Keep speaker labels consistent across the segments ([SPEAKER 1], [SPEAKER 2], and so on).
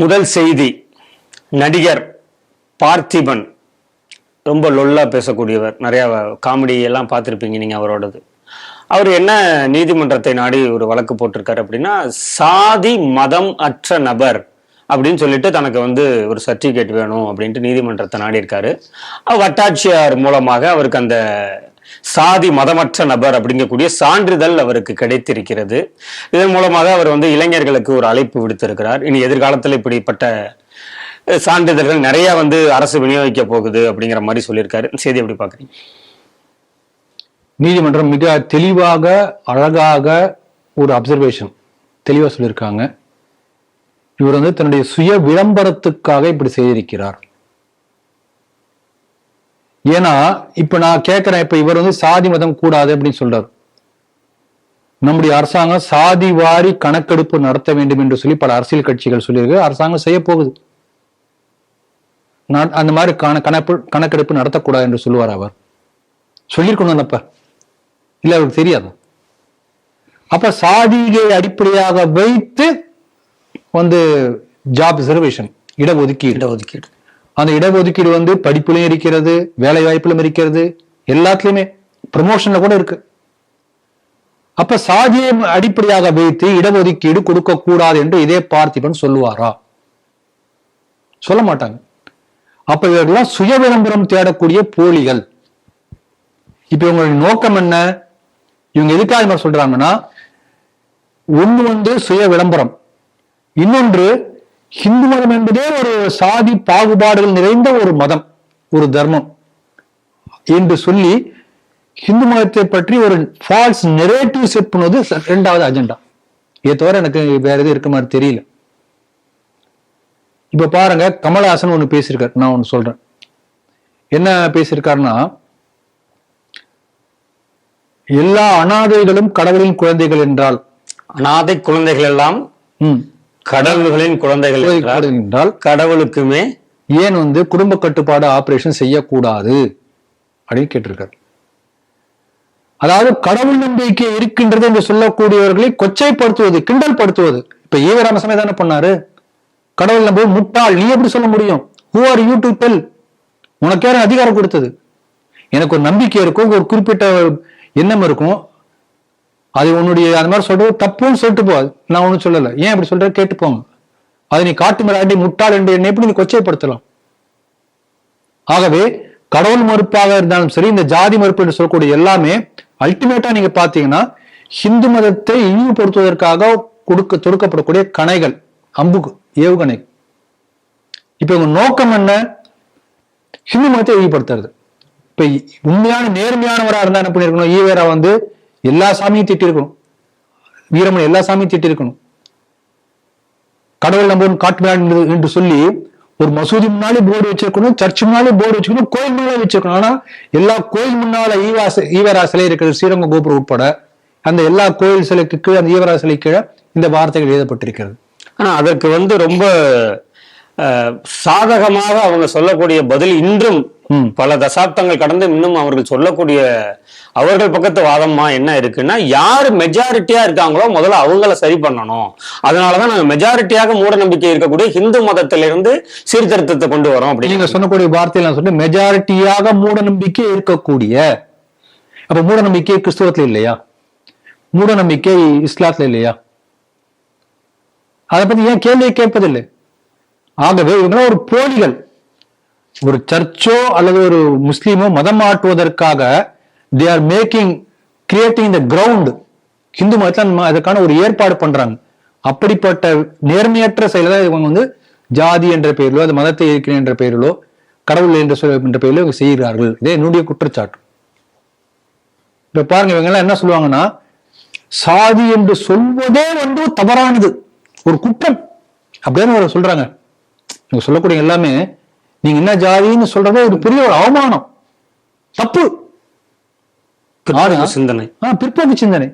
[SPEAKER 1] முதல் செய்தி, நடிகர் பார்த்திபன் ரொம்ப லொல்லா பேசக்கூடியவர். நிறைய காமெடி எல்லாம் பார்த்துருப்பீங்க நீங்க அவரோடது. அவர் என்ன நீதிமன்றத்தை நாடி ஒரு வழக்கு போட்டிருக்காரு அப்படின்னா, சாதி மதம் அற்ற நபர் அப்படின்னு சொல்லிட்டு தனக்கு ஒரு சர்டிபிகேட் வேணும் அப்படின்ட்டு நீதிமன்றத்தை நாடி இருக்காரு. வட்டாட்சியர் மூலமாக அவருக்கு அந்த சாதி மதமற்ற நபர் அப்படிங்கக்கூடிய சான்றிதழ் அவருக்கு கிடைத்திருக்கிறது. இதன் மூலமாக அவர் இளைஞர்களுக்கு ஒரு அழைப்பு விடுத்திருக்கிறார். இனி எதிர்காலத்தில் இப்படிப்பட்ட சான்றிதழ்கள் நிறைய அரசு விநியோகிக்க போகுது அப்படிங்கிற மாதிரி சொல்லியிருக்காரு. செய்தி எப்படி பாக்குறீங்க?
[SPEAKER 2] நீதிமன்றம் மிக தெளிவாக அழகாக ஒரு அப்சர்வேஷன் தெளிவா சொல்லியிருக்காங்க. இவர் தன்னுடைய சுய விளம்பரத்துக்காக இப்படி செய்திருக்கிறார். ஏன்னா இப்ப நான் கேட்கிறேன், இப்ப இவர் சாதி மதம் கூடாது அப்படின்னு சொல்றாரு. நம்முடைய அரசாங்கம் சாதி வாரி கணக்கெடுப்பு நடத்த வேண்டும் என்று சொல்லி பல அரசியல் கட்சிகள் சொல்லியிருக்கு. அரசாங்கம் செய்ய போகுது. அந்த மாதிரி கணக்கெடுப்பு நடத்தக்கூடாது என்று சொல்லுவார். அவர் சொல்லியிருக்கணும் அப்ப, இல்ல அவருக்கு தெரியாது. அப்ப சாதியை அடிப்படையாக வைத்து ஜாப் ரிசர்வேஷன், இடஒதுக்கீடு. அந்த இடஒதுக்கீடு படிப்புலையும் இருக்கிறது, வேலை வாய்ப்பிலும் இருக்கிறது, எல்லாத்துலயுமே ப்ரமோஷன்ல கூட இருக்கு. அப்ப சாதியை அடிப்படையாக வைத்து இடஒதுக்கீடு கொடுக்க கூடாது என்று இதே பார்த்திபன் சொல்லுவாரா? சொல்ல மாட்டாங்க. அப்ப இவர்கள்லாம் சுய விளம்பரம் தேடக்கூடிய போலிகள். இப்ப இவங்களுடைய நோக்கம் என்ன? இவங்க எதுக்காக சொல்றாங்கன்னா, ஒண்ணு சுய விளம்பரம், இன்னொன்று ஹிந்து மதம் என்பதே ஒரு சாதி பாகுபாடுகள் நிறைந்த ஒரு மதம், ஒரு தர்மம் என்று சொல்லி ஹிந்து மதத்தை பற்றி ஒரு ஃபால்ஸ் நெரேட்டிவ் செட் பண்ணுவது இரண்டாவது அஜெண்டா. இதை தவிர எனக்கு வேற எதுவும் இருக்க மாதிரி தெரியல. இப்ப பாருங்க, கமலஹாசன் ஒண்ணு பேசியிருக்காரு. நான் ஒண்ணு சொல்றேன். என்ன பேசியிருக்காருன்னா, எல்லா அனாதைகளும் கடவுளின் குழந்தைகள் என்றால்,
[SPEAKER 1] அனாதை குழந்தைகள் எல்லாம் கடவுள்களின் குழந்தைகள் என்றால் கடவுளுக்குமே
[SPEAKER 2] ஏன் குடும்ப கட்டுப்பாடு ஆபரேஷன் செய்யக்கூடாது அப்படின்னு கேட்டிருக்காரு. அதாவது கடவுள் நம்பிக்கை இருக்கின்றது என்று சொல்லக்கூடியவர்களை கொச்சைப்படுத்துவது, கிண்டல் படுத்துவது. இப்ப ஈவராமசாமி தானே பண்ணாரு. கடவுள் நம்ப முட்டாள், நீ எப்படி சொல்ல முடியும்? Who are you to tell? உனக்கு யாரும் அதிகாரம் கொடுத்தது? எனக்கு ஒரு நம்பிக்கை இருக்கும், ஒரு குறிப்பிட்ட எண்ணம் இருக்கும், அது உன்னுடைய அந்த மாதிரி சொல்றது தப்புன்னு சொல்லிட்டு போ. நான் ஒண்ணும் சொல்லல. ஏன் அப்படி சொல்ற கேட்டு போங்க. அதை நீ காட்டு மிராண்டி முட்டாள் என்று என்னை எப்படி நீ கொச்சைப்படுத்தலாம்? ஆகவே கடவுள் மறுப்பாக இருந்தாலும் சரி, இந்த ஜாதி மறுப்பு என்று சொல்லக்கூடிய எல்லாமே அல்டிமேட்டா நீங்க பாத்தீங்கன்னா ஹிந்து மதத்தை இழிவுபடுத்துவதற்காக தொடுக்கப்படக்கூடிய கணைகள், அம்புக்கு ஏவுகணை. இப்ப உங்க நோக்கம் என்ன? ஹிந்து மதத்தை இழிவுபடுத்துறது. இப்ப உண்மையான நேர்மையானவரா இருந்தா என்ன பண்ணிருக்கணும்? ஈவேரா எல்லா சாமியும் திட்டி இருக்கணும், வீரமணி எல்லா சாமியும் திட்டி இருக்கணும். கடவுள் நம்ப காட்டுமிராண்டி என்று சொல்லி ஒரு மசூதி முன்னாலே போர்டு வச்சிருக்கணும், சர்ச் முன்னாலே போர்டு வச்சிருக்கணும், கோயில் முன்னாலே வச்சிருக்கணும். ஆனா எல்லா கோயில் முன்னால ஈவேரா சிலை இருக்கிறது, ஸ்ரீரங்க கோபுரம் உட்பட அந்த எல்லா கோயில் சிலைக்கு கீழே, அந்த ஈவேரா சிலை கீழே இந்த வார்த்தைகள் எழுதப்பட்டிருக்கிறது.
[SPEAKER 1] ஆனா அதற்கு ரொம்ப சாதகமாக அவங்க சொல்லக்கூடிய பதில் இன்றும் பல தசாப்தங்கள் கடந்து இன்னும் அவர்கள் சொல்லக்கூடிய அவர்கள் பக்கத்து வாதமா என்ன இருக்குன்னா, யாரு மெஜாரிட்டியா இருக்காங்களோ முதல்ல அவங்கள சரி பண்ணணும். அதனாலதான் நாங்க மெஜாரிட்டியாக மூட நம்பிக்கை இருக்கக்கூடிய ஹிந்து மதத்திலிருந்து சீர்திருத்தத்தை கொண்டு வரோம் அப்படி
[SPEAKER 2] நீங்க சொல்லக்கூடிய வார்த்தையில சொல்லிட்டு மெஜாரிட்டியாக மூட நம்பிக்கை இருக்கக்கூடிய. அப்ப மூட நம்பிக்கை கிறிஸ்துவத்துல இல்லையா? மூட நம்பிக்கை இஸ்லாத்துல இல்லையா? அதை பத்தி ஏன் கேள்வியை கேட்பதில்லை? ஆகவே இவங்களாம் ஒரு போலிகள். ஒரு சர்ச்சோ அல்லது ஒரு முஸ்லீமோ மதம் மாற்றுவதற்காக they are creating the ground. Hindu மதத்துல அதற்கான ஒரு ஏற்பாடு பண்றாங்க. அப்படிப்பட்ட நேர்மையற்ற செயலை இவங்க ஜாதி என்ற பெயரிலோ, அது மதத்தை இருக்கிறேன் என்ற பெயரிலோ, கடவுள் என்ற பெயரிலோ இவங்க செய்கிறார்கள். இதே என்னுடைய குற்றச்சாட்டு. இப்ப பாருங்க, இவங்க எல்லாம் என்ன சொல்லுவாங்கன்னா, சாதி என்று சொல்வதே தவறானது, ஒரு குற்றம் அப்படின்னு சொல்றாங்க. இவங்க சொல்லக்கூடிய எல்லாமே நீங்க என்ன ஜாதின்னு சொல்றதே ஒரு பெரிய ஒரு அவமானம், தப்பு,
[SPEAKER 1] சிந்தனை,
[SPEAKER 2] பிற்போக்கு சிந்தனை.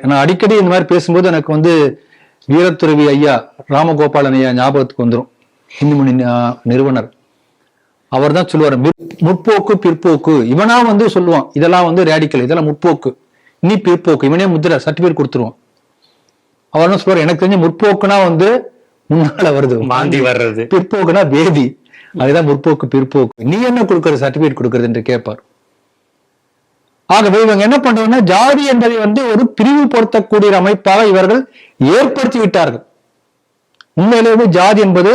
[SPEAKER 2] நான் அடிக்கடி இந்த மாதிரி பேசும்போது எனக்கு வீரத்துறவி ஐயா ராமகோபாலன் ஐயா ஞாபகத்துக்கு வந்துடும். இந்துமணி நிறுவனர். அவர் தான் சொல்லுவார், முற்போக்கு பிற்போக்கு. இவனா சொல்லுவான் இதெல்லாம் ரேடிக்கல், இதெல்லாம் முற்போக்கு, நீ பிற்போக்கு. இவனே முத்திர சர்டிபிகேட் கொடுத்துருவான். அவர் என்ன சொல்லுவார், எனக்கு தெரிஞ்ச முற்போக்குனா முன்னால வருது
[SPEAKER 1] வாந்தி வர்றது.
[SPEAKER 2] பிற்போக்குனா வேதி, அதுதான் முற்போக்கு பிற்போக்கு. நீ என்ன கொடுக்கறது, சர்டிபிகேட் கொடுக்கறது என்று கேட்பார். ஆகவே இவங்க என்ன பண்றாங்கன்னா ஜாதி என்பதை ஒரு பிரிவுபடுத்தக்கூடிய அமைப்பாக இவர்கள் ஏற்படுத்தி விட்டார்கள். உண்மையிலேயே ஜாதி என்பது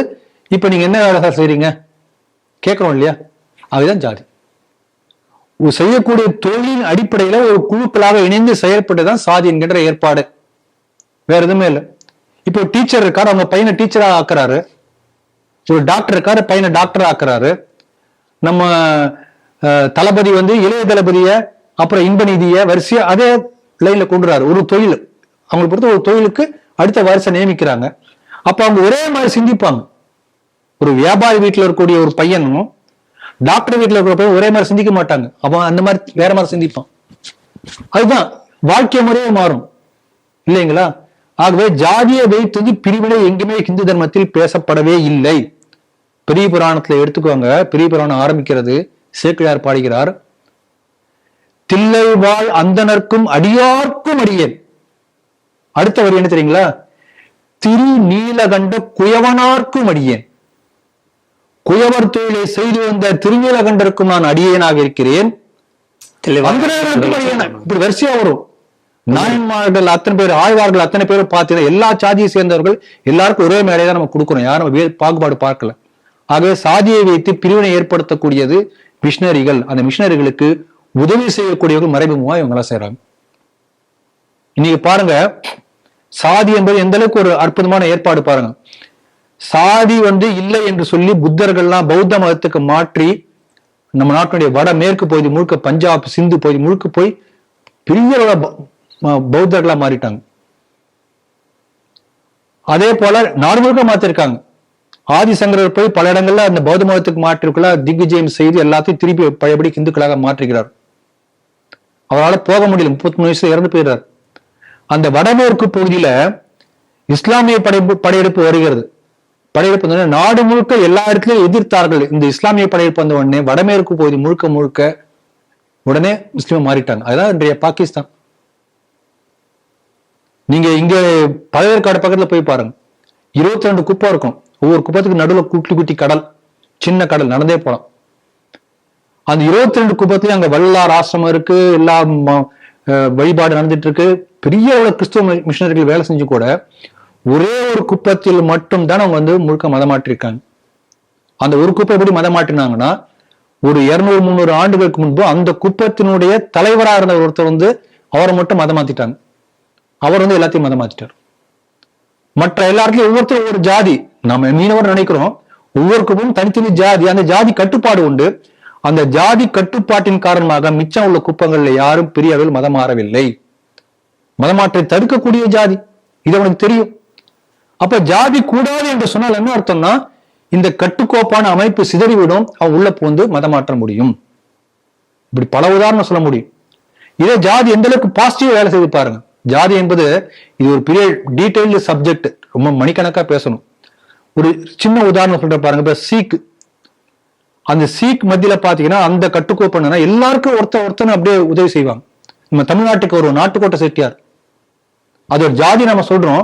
[SPEAKER 2] இப்ப நீங்க என்ன வேலை செய்றீங்க கேட்கிறோம் இல்லையா, அதுதான் ஜாதி. செய்யக்கூடிய தொழிலின் அடிப்படையில ஒரு குழுக்களாக இணைந்து செயல்பட்டுதான் சாதி என்கின்ற ஏற்பாடு, வேற எதுவுமே இல்லை. இப்போ டீச்சர் இருக்காரு, அவங்க பையனை டீச்சரா ஆக்குறாரு. ஒரு டாக்டர் இருக்காரு, பையனை டாக்டர் ஆக்குறாரு. நம்ம தளபதி இளைய தளபதிய அப்புறம் இன்ப நிதிய வரிசையா அதே லைன்ல கொண்டுறாரு. ஒரு தொழில் அவங்களை பொறுத்த ஒரு தொழிலுக்கு அடுத்த வரிசை நியமிக்கிறாங்க. அப்ப அவங்க ஒரே மாதிரி சிந்திப்பாங்க. ஒரு வியாபாரி வீட்டுல இருக்கக்கூடிய ஒரு பையனும் டாக்டர் வீட்டுல இருக்கிற பையன் ஒரே மாதிரி சிந்திக்க மாட்டாங்க. அவன் அந்த மாதிரி வேற மாதிரி சிந்திப்பான். அதுதான் வாழ்க்கை முறையே மாறும் இல்லைங்களா? ஆகவே ஜாதியை வைத்தது பிரிவினை எங்குமே இந்து தர்மத்தில் பேசப்படவே இல்லை. பெரிய புராணத்துல எடுத்துக்கோங்க. பெரிய புராணம் ஆரம்பிக்கிறது, சேக்கிழார் பாடுகிறார், தில்லை வாழ் அந்தனர்க்கும் அடியார்க்கும் அடியேன். அடுத்த வரி என்ன தெரியுங்களா? திரு நீலகண்ட குயவனார்க்கும் அடியேன். குயவர் தொழிலை செய்து வந்த திருநீலகண்டருக்கும் நான் அடியேனாக இருக்கிறேன். இப்படி வரிசையா வரும். நாயன்மார்கள் அத்தனை பேர், ஆழ்வார்கள் அத்தனை பேரும் பார்த்தீங்கன்னா எல்லா சாதியை சேர்ந்தவர்கள் எல்லாருக்கும் ஒரே மேடையை தான் நம்ம கொடுக்கணும். யாரும் பாகுபாடு பார்க்கல. ஆகவே சாதியை வைத்து பிரிவினை ஏற்படுத்தக்கூடியது மிஷினரிகள். அந்த மிஷினரிகளுக்கு உதவி செய்யக்கூடியவர்கள் மறைமுகமா இவங்கெல்லாம் செய்யறாங்க. இன்னைக்கு பாருங்க, சாதி என்பது எந்த அளவுக்கு ஒரு அற்புதமான ஏற்பாடு பாருங்க. சாதி இல்லை என்று சொல்லி புத்தர்கள்லாம் பௌத்த மதத்துக்கு மாற்றி நம்ம நாட்டினுடைய வட மேற்கு பகுதி முழுக்க, பஞ்சாப் சிந்து பகுதி முழுக்க போய் பெரிய பௌத்தர்களா மாறிட்டாங்க. அதே போல நாடு முழுக்க மாத்திருக்காங்க. ஆதிசங்கரர் போய் பல இடங்கள்ல அந்த பௌத்த மதத்துக்கு மாற்றிருக்குள்ள திக்விஜயம் செய்து எல்லாத்தையும் திருப்பி பழையபடி இந்துக்களாக மாற்றுகிறார். அவரால் போக முடியல, 33 வயசுல இறந்து போயிடுறார். அந்த வடமேற்கு பகுதியில இஸ்லாமிய படையெடுப்பு வருகிறது. படையெடுப்பு நாடு முழுக்க எல்லா இடத்துலயும் எதிர்த்தார்கள். இந்த இஸ்லாமிய படையெடுப்பு வந்த உடனே வடமேற்கு பகுதி முழுக்க முழுக்க உடனே முஸ்லீம் மாறிட்டாங்க. அதுதான் இன்றைய பாகிஸ்தான். நீங்க இங்க பழவேற்காடு பக்கத்துல போய் பாருங்க, 22 குப்பை இருக்கும். ஒவ்வொரு குப்பத்துக்கு நடுவில் குட்டி குட்டி கடல், சின்ன கடல், நடந்தே போலாம். அந்த 22 குப்பத்துலயும் அங்க வல்லார் ஆசிரமம் இருக்கு, எல்லா வழிபாடு நடந்துட்டு இருக்கு. பெரிய கிறிஸ்துவ மிஷினரிகள் வேலை செஞ்சு கூட ஒரே ஒரு குப்பத்தில் மட்டும் தான் அவங்க முழுக்க மதம் மாற்றிருக்காங்க. அந்த ஒரு குப்பை எப்படி மதம் மாற்றினாங்கன்னா, ஒரு 200-300 ஆண்டுகளுக்கு முன்பு அந்த குப்பத்தினுடைய தலைவராக இருந்த ஒருத்தர் அவரை மட்டும் மதம் மாத்திட்டாங்க. அவர் எல்லாத்தையும் மதம் மாத்திட்டார். மற்ற எல்லாருக்கும் ஒவ்வொருத்தரும் ஒவ்வொரு ஜாதி. நம்ம மீனவர் நினைக்கிறோம், ஒவ்வொரு குப்பமும் தனித்தனி ஜாதி. அந்த ஜாதி கட்டுப்பாடு உண்டு. அந்த ஜாதி கட்டுப்பாட்டின் காரணமாக மிச்சம் உள்ள குப்பங்கள்ல யாரும் பெரிய அளவில் மதம் மாறவில்லை. மதமாற்றை தடுக்கக்கூடிய ஜாதி இது அவனுக்கு தெரியும். அப்ப ஜாதி கூடாது என்று சொன்னால் என்ன அர்த்தம்னா, இந்த கட்டுக்கோப்பான அமைப்பு சிதறிவிடும், அவன் உள்ள பூந்து மதமாற்ற முடியும். இப்படி பல உதாரணம் சொல்ல முடியும். இதே ஜாதி எந்த அளவுக்கு பாசிட்டிவ் வேலை செய்து பாருங்க. ஜாதி என்பது இது ஒரு பெரிய டீடைல்டு சப்ஜெக்ட், ரொம்ப மணிக்கணக்கா பேசணும். ஒரு சின்ன உதாரணம் சொல்ற பாருங்க. இப்ப சீக், அந்த சீக் மத்தியில பாத்தீங்கன்னா அந்த கட்டுக்கோப்பு எல்லாருக்கும் ஒருத்தன் அப்படியே உதவி செய்வாங்க. நம்ம தமிழ்நாட்டுக்கு ஒரு நாட்டுக்கோட்டை செட்டியார், அது ஒரு ஜாதி நம்ம சொல்றோம்.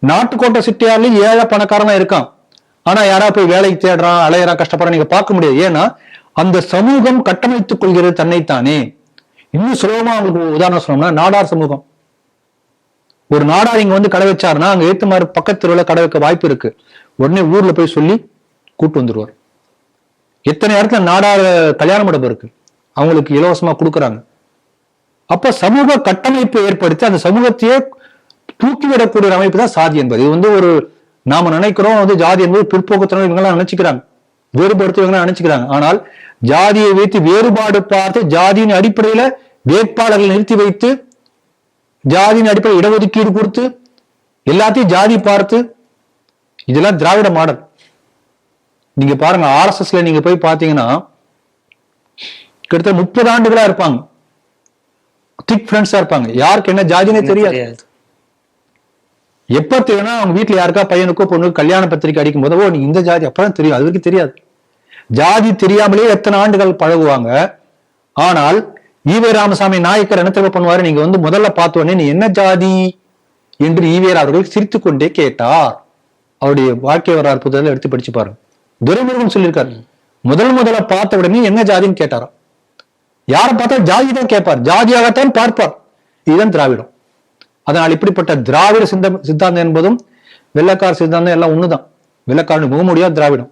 [SPEAKER 2] நாட்டுக்கோட்டை செட்டியார்லயும் ஏழை பணக்காரனா இருக்கான். ஆனா யாரா போய் வேலைக்கு தேடுறான், அலையறான், கஷ்டப்படுறான் நீங்க பார்க்க முடியாது. ஏன்னா அந்த சமூகம் கட்டமைத்துக் கொள்கிறது தன்னைத்தானே. இன்னும் சுலபமா அவங்களுக்கு உதாரணம் சொன்னோம்னா, நாடார் சமூகம். ஒரு நாடார் இங்க கடை வச்சாருன்னா அங்க ஏத்து மாதிரி பக்கத்து தெருவுல கடை வைக்க வாய்ப்பு இருக்கு. உடனே ஊர்ல போய் சொல்லி கூட்டு வந்துருவார். எத்தனை இடத்துல நாடார் கல்யாண மண்டபம் இருக்கு, அவங்களுக்கு இலவசமா கொடுக்குறாங்க. அப்ப சமூக கட்டமைப்பு ஏற்படுத்தி அந்த சமூகத்தையே தூக்கிவிடக்கூடிய அமைப்பு தான் சாதி என்பது. இது ஒரு நாம நினைக்கிறோம் ஜாதி என்பது பிற்போக்குத்தனம் இவங்கெல்லாம் நினைச்சுக்கிறாங்க, வேறுபடுத்தி இவங்க நினைச்சுக்கிறாங்க. ஆனால் ஜாதியை வைத்து வேறுபாடு பார்த்து ஜாதியின் அடிப்படையில வேட்பாளர்கள் நிறுத்தி வைத்து ஜாதியின் அடிப்படையில் இடஒதுக்கீடு கொடுத்து எல்லாத்தையும் ஜாதி பார்த்து, இதெல்லாம் திராவிட மாடல். நீங்க பாருங்க, RSSல நீங்க போய் பாத்தீங்கன்னா கிட்டத்தட்ட 30 ஆண்டுகளா இருப்பாங்க, திக் ஃப்ரெண்ட்ஸா இருப்பாங்க. யாருக்கு என்ன ஜாதினே தெரியாது. எப்ப தெரியும்னா அவங்க வீட்டுல யாருக்கா பையனுக்கோ பொண்ணுக்கு கல்யாண பத்திரிக்கை அடிக்கும் போதோ நீ இந்த ஜாதி அப்பதான் தெரியும், அது வரைக்கும் தெரியாது. ஜாதி தெரியாமலே எத்தனை ஆண்டுகள் பழகுவாங்க. ஆனால் ஈவே ராமசாமி நாயக்கர் என்ன தெரிவு பண்ணுவாரு, நீங்க முதல்ல பார்த்தோன்னே நீ என்ன ஜாதி என்று ஈவேரா அவர்கள் சிரித்து கொண்டே கேட்டார். அவருடைய வாழ்க்கை வரலாறு புத்தகத்தில் எடுத்து படிச்சு பாருங்க. துரைமுருகன் சொல்லியிருக்காரு, முதல்ல பார்த்த உடனே என்ன ஜாதின்னு கேட்டாராம். யாரை பார்த்தா ஜாதி தான் கேட்பார், ஜாதியாகத்தான் பார்ப்பார். இதுதான் திராவிடம். அதனால் இப்படிப்பட்ட திராவிட சித்தாந்தம் என்பதும் வெள்ளக்கார சித்தாந்தம் எல்லாம் ஒண்ணுதான். வெள்ளக்காரன் முகமூடியா திராவிடம்.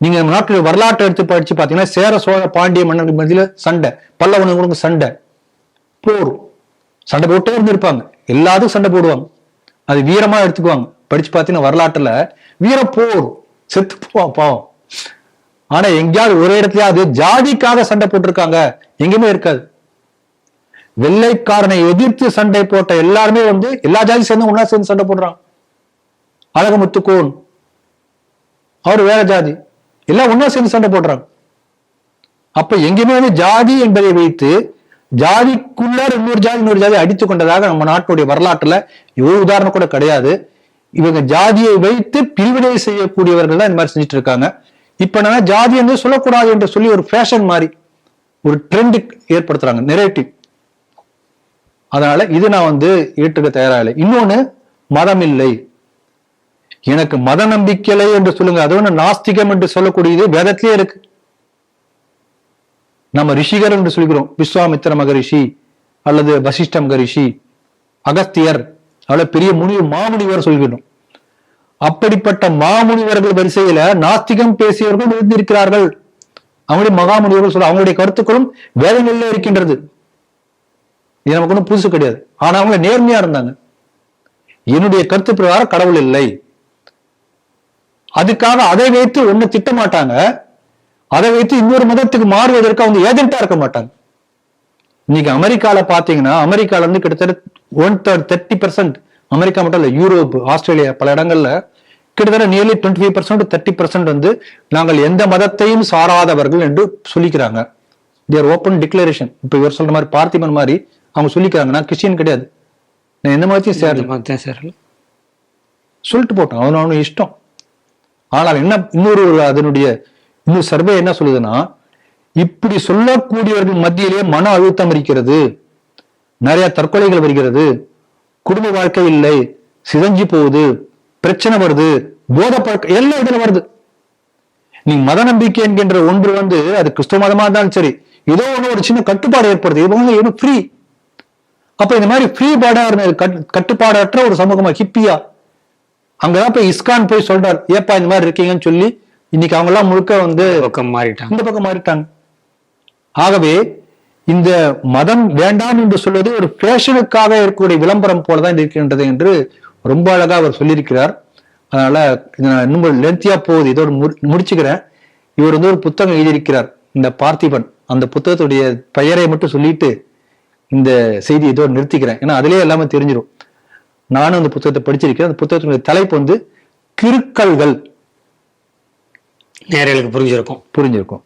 [SPEAKER 2] நீங்க நாட்டு வரலாற்றை எடுத்து படிச்சு பாத்தீங்கன்னா, சேர சோழ பாண்டிய மன்னர்கள் மத்தியில சண்டை, பல்லவனுக்கு சண்டை, போர், சண்டை போட்டே இருந்திருப்பாங்க. எல்லாத்துக்கும் சண்டை போடுவாங்க, அது வீரமா எடுத்துக்குவாங்க. படிச்சு பாத்தீங்கன்னா வரலாற்றுல வீர போர், செத்து போவான் பாவம். ஆனா எங்கேயாவது ஒரு இடத்துலயாவது ஜாதிக்காக சண்டை போட்டிருக்காங்க? எங்கேயுமே இருக்காது. வெள்ளைக்காரனை எதிர்த்து சண்டை போட்ட எல்லாருமே எல்லா ஜாதி சேர்ந்து ஒன்னா சேர்ந்து சண்டை போடுறாங்க. அழகமுத்துக்கோன் அவர் வேற ஜாதி, எல்லாம் ஒன்னா சேர்ந்து சண்டை போடுறாங்க. அப்ப எங்கேயுமே ஜாதி என்பதை வைத்து ஜாதிக்குள்ளார் இன்னொரு ஜாதி அடித்துக் கொண்டதாக நம்ம நாட்டுடைய வரலாற்றுல ஒரு உதாரணம் கூட கிடையாது. இவங்க ஜாதியை வைத்து பிரிவினை செய்யக்கூடியவர்கள் தான் இந்த மாதிரி செஞ்சுட்டு இருக்காங்க. இப்ப என்னன்னா, ஜாதி என்று சொல்லக்கூடாது என்று சொல்லி ஒரு ஃபேஷன் மாதிரி ஒரு ட்ரெண்ட் ஏற்படுத்துறாங்க, நெரேட்டிவ். அதனால இது நான் ஏற்றுக்க தயாரா இல்லை. இன்னொன்னு, மதம் இல்லை, எனக்கு மத நம்பிக்கை என்று சொல்லுங்க. அது ஒண்ணு நாஸ்திகம் என்று சொல்லக்கூடியது வேதத்திலே இருக்கு. நம்ம ரிஷிகர் என்று சொல்கிறோம், விஸ்வாமித்திர மகரிஷி அல்லது வசிஷ்ட மகரிஷி, அகஸ்தியர், அவ்வளவு பெரிய மாமுனிவர் சொல்கிறோம். அப்படிப்பட்ட மாமுனிவர்கள் வரிசையில நாஸ்திகம் பேசியவர்கள் இருந்திருக்கிறார்கள். அவங்களுடைய மகாமுனிவர்கள் சொல்ல, அவங்களுடைய கருத்துக்களும் வேதங்களிலே இருக்கின்றது. இது நமக்கு ஒன்றும் புதுசு கிடையாது. ஆனா அவங்க நேர்மையா இருந்தாங்க. என்னுடைய கருத்து பிரகாரம் கடவுள் இல்லை, அதுக்காக அதை வைத்து ஒண்ணு திட்ட மாட்டாங்க, அதை வைத்து இன்னொரு மதத்துக்கு மாறுவதற்கு அவங்க ஏஜென்டா இருக்க மாட்டாங்க. இன்னைக்கு அமெரிக்கால பாத்தீங்கன்னா, அமெரிக்கால கிட்டத்தட்ட 30% அமெரிக்கா மட்டும் இல்ல, யூரோப், ஆஸ்திரேலியா, பல இடங்கள்ல கிட்டத்தட்ட நியர்லி 25% 30% நாங்கள் எந்த மதத்தையும் சாராதவர்கள் என்று சொல்லிக்கிறாங்க. தேர் ஓப்பன் டிக்ளரேஷன். இப்ப இவர் சொல்ற மாதிரி பார்த்திபன் மாதிரி அவங்க சொல்லிக்கிறாங்க, நான் கிறிஸ்டியன் கிடையாது, நான் எந்த மதத்தையும் சேரல சொல்லிட்டு போட்டோம், அவனு இஷ்டம். ஆனால் என்ன, அதனுடைய இன்னொரு சர்வே என்ன சொல்லுதுன்னா, இப்படி சொல்லக்கூடியவர்கள் மத்தியிலே மன அழுத்தம் இருக்கிறது, நிறைய தற்கொலைகள் வருகிறது, குடும்ப வாழ்க்கை இல்லை, சிதைஞ்சு போகுது, பிரச்சனை வருது, போதை பழக்கம் எல்லாம் இதுல வருது. நீ மத நம்பிக்கை என்கின்ற ஒன்று அது கிறிஸ்துவ மதமா இருந்தாலும் சரி, ஏதோ ஒண்ணு ஒரு சின்ன கட்டுப்பாடு ஏற்படுது. இவங்க ஃப்ரீ. அப்ப இந்த மாதிரி ஃப்ரீ கட்டுப்பாடற்ற ஒரு சமூகமா ஹிப்பியா, அங்கதான் போய் இஸ்கான் போய் சொல்றாரு, ஏப்பா இந்த மாதிரி இருக்கீங்கன்னு சொல்லி இன்னைக்கு அவங்க எல்லாம் முழுக்க இந்த பக்கம் மாறிட்டாங்க. ஆகவே இந்த மதம் வேண்டாம் என்று சொல்வது ஒரு ஃபேஷனுக்காக இருக்கக்கூடிய விளம்பரம் போலதான் இருக்கின்றது என்று ரொம்ப அழகா அவர் சொல்லியிருக்கிறார். அதனால இன்னும் லென்த்தியா போகுது, இதோடு முடிச்சுக்கிறேன். இவர் ஒரு புத்தகம் எழுதியிருக்கிறார், இந்த பார்த்திபன். அந்த புத்தகத்துடைய பெயரை மட்டும் சொல்லிட்டு இந்த செய்தி இதோடு நிறுத்திக்கிறேன். ஏன்னா அதுலயே எல்லாமே தெரிஞ்சிடும். நானும் அந்த புத்தகத்தை படிச்சிருக்கேன். அந்த புத்தகத்தினுடைய தலைப்பு கிறுக்கல்கள்.
[SPEAKER 1] நேயர்களுக்கு புரிஞ்சிருக்கும்.